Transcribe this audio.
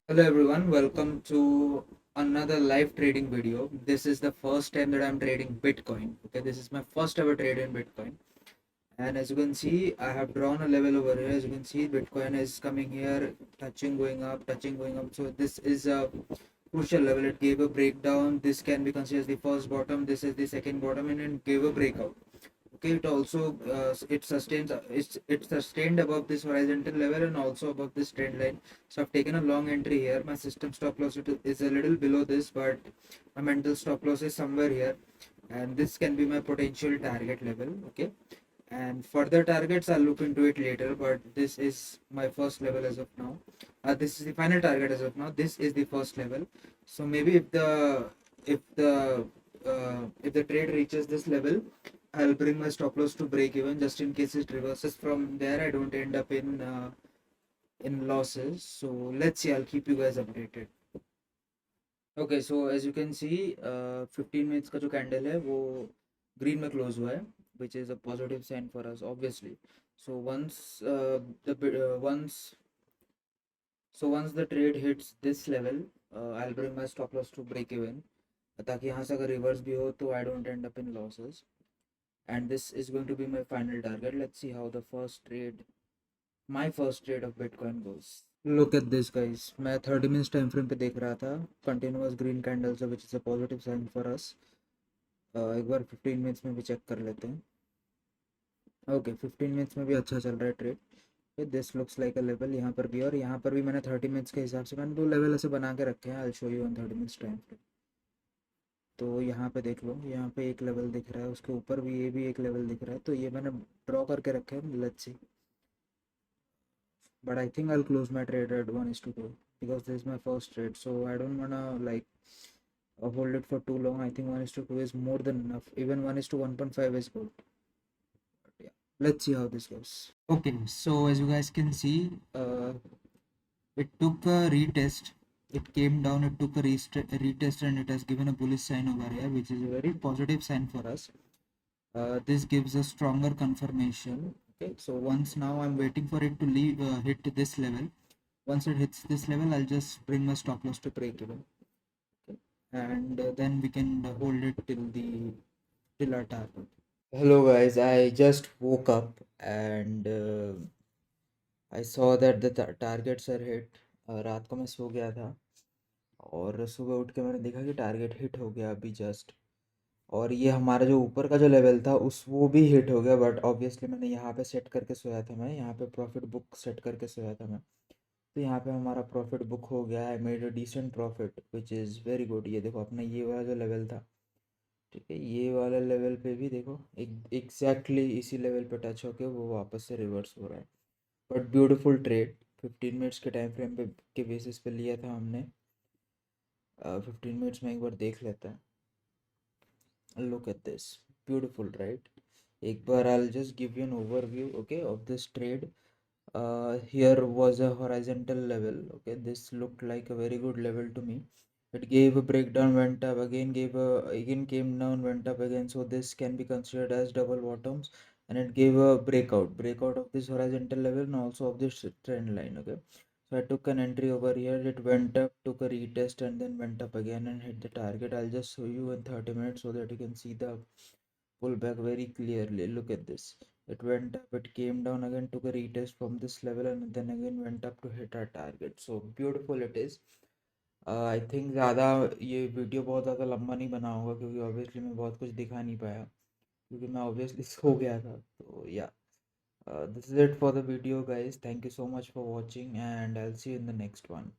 Hello everyone, welcome to another live trading video. This is the first time that I'm trading Bitcoin. Okay, this is my first ever trade in Bitcoin. And as you can see, I have drawn a level over here. As you can see, Bitcoin is coming here, touching, going up, touching, going up. So this is a crucial level. It gave a breakdown. This can be considered as the first bottom. This is the second bottom, and it gave a breakout. Okay, it also it sustained above this horizontal level and also above this trend line. So I've taken a long entry here. My system stop loss is a little below this, but my mental stop loss is somewhere here, and this can be my potential target level. Okay, and further targets I'll look into it later, but this is my first level as of now. This is the final target as of now. This is the first level. So maybe if the if the trade reaches this level, I'll bring my stop loss to break even, just in case it reverses from there. I don't end up in losses. So let's see. I'll keep you guys updated. Okay, so as you can see, 15 minutes का जो candle है वो green में close हुआ है, which is a positive sign for us, obviously. So once the trade hits this level, I'll bring my stop loss to break even, ताकि यहाँ से अगर reverse भी हो तो I don't end up in losses. And this is going to be my final target. Let's see how my first trade of Bitcoin goes. Look at this guys, मैं 30 minutes time frame पे देख रहा था continuous green candles, which is a positive sign for us. एक बार 15 minutes में भी check कर लेते हैं. ओके, 15 मिनट्स में भी अच्छा चल रहा है trade. This looks like a level यहाँ पर भी, और यहाँ पर भी मैंने 30 मिनट्स के हिसाब से मैंने दो लेवल ऐसे बना के रखे हैं. I show you on 30 minutes time frame. तो यहाँ पे देख लो, यहाँ पे एक लेवल दिख रहा है, उसके ऊपर भी ये भी एक लेवल दिख रहा है. तो ये मैंने ड्रॉ करके रखे हैं. Let's see, but I think I'll close my trade at 1:2 because this is my first trade, so I don't wanna like hold it for too long. I think 1:2 is more than enough. Even 1:1.5 is good. But yeah, let's see how this goes. Okay, so as you guys can see, it took a retest. It came down, it took a retest, and it has given a bullish sign over here, which is a very positive sign for us. This gives a stronger confirmation. Okay, so once now I'm waiting for it to leave hit this level. Once it hits this level, I'll just bring my stop loss to break even. Okay, and then we can hold it till our target. Hello guys, I just woke up and I saw that the targets are hit. रात को मैं सो गया था और सुबह उठ के मैंने देखा कि टारगेट हिट हो गया अभी जस्ट. और ये हमारा जो ऊपर का जो लेवल था उस वो भी हिट हो गया, बट ऑब्वियसली मैंने यहाँ पे सेट करके सोया था. मैं यहाँ पे प्रॉफिट बुक सेट करके सोया था मैं. तो यहाँ पे हमारा प्रॉफिट बुक हो गया है. Made a decent profit which is very good. ये देखो अपना ये वाला जो लेवल था, ठीक है, ये वाला लेवल पे भी देखो एक एग्जैक्टली इसी लेवल पे टच होके वो वापस से रिवर्स हो रहा है. But beautiful trade. 15 मिनट्स के टाइम फ्रेम पे के बेसिस पे लिया था हमने. 15 मिनट्स में एक बार देख लेता है. Look at this, beautiful, right? एक बार I'll just give you an overview, okay, of this trade. Here was a horizontal level. Okay, this looked like a very good level to me. It gave a breakdown, went up again, again came down, went up again. So this can be considered as double bottoms, and it gave a breakout of this horizontal level and also of this trend line. Okay, so I took an entry over here. It went up, took a retest, and then went up again and hit the target. I'll just show you in 30 minutes so that you can see the pullback very clearly. Look at this. It went up, it came down again, took a retest from this level, and then again went up to hit our target. So beautiful it is. I think ज़्यादा ये video बहुत ज़्यादा लंबा नहीं बना होगा, क्योंकि obviously मैं बहुत कुछ दिखा नहीं पाया, क्योंकि मैं ऑब्वियसली सो गया था. तो या, this is it for the video guys. Thank you so much for watching and I'll see you in the next one.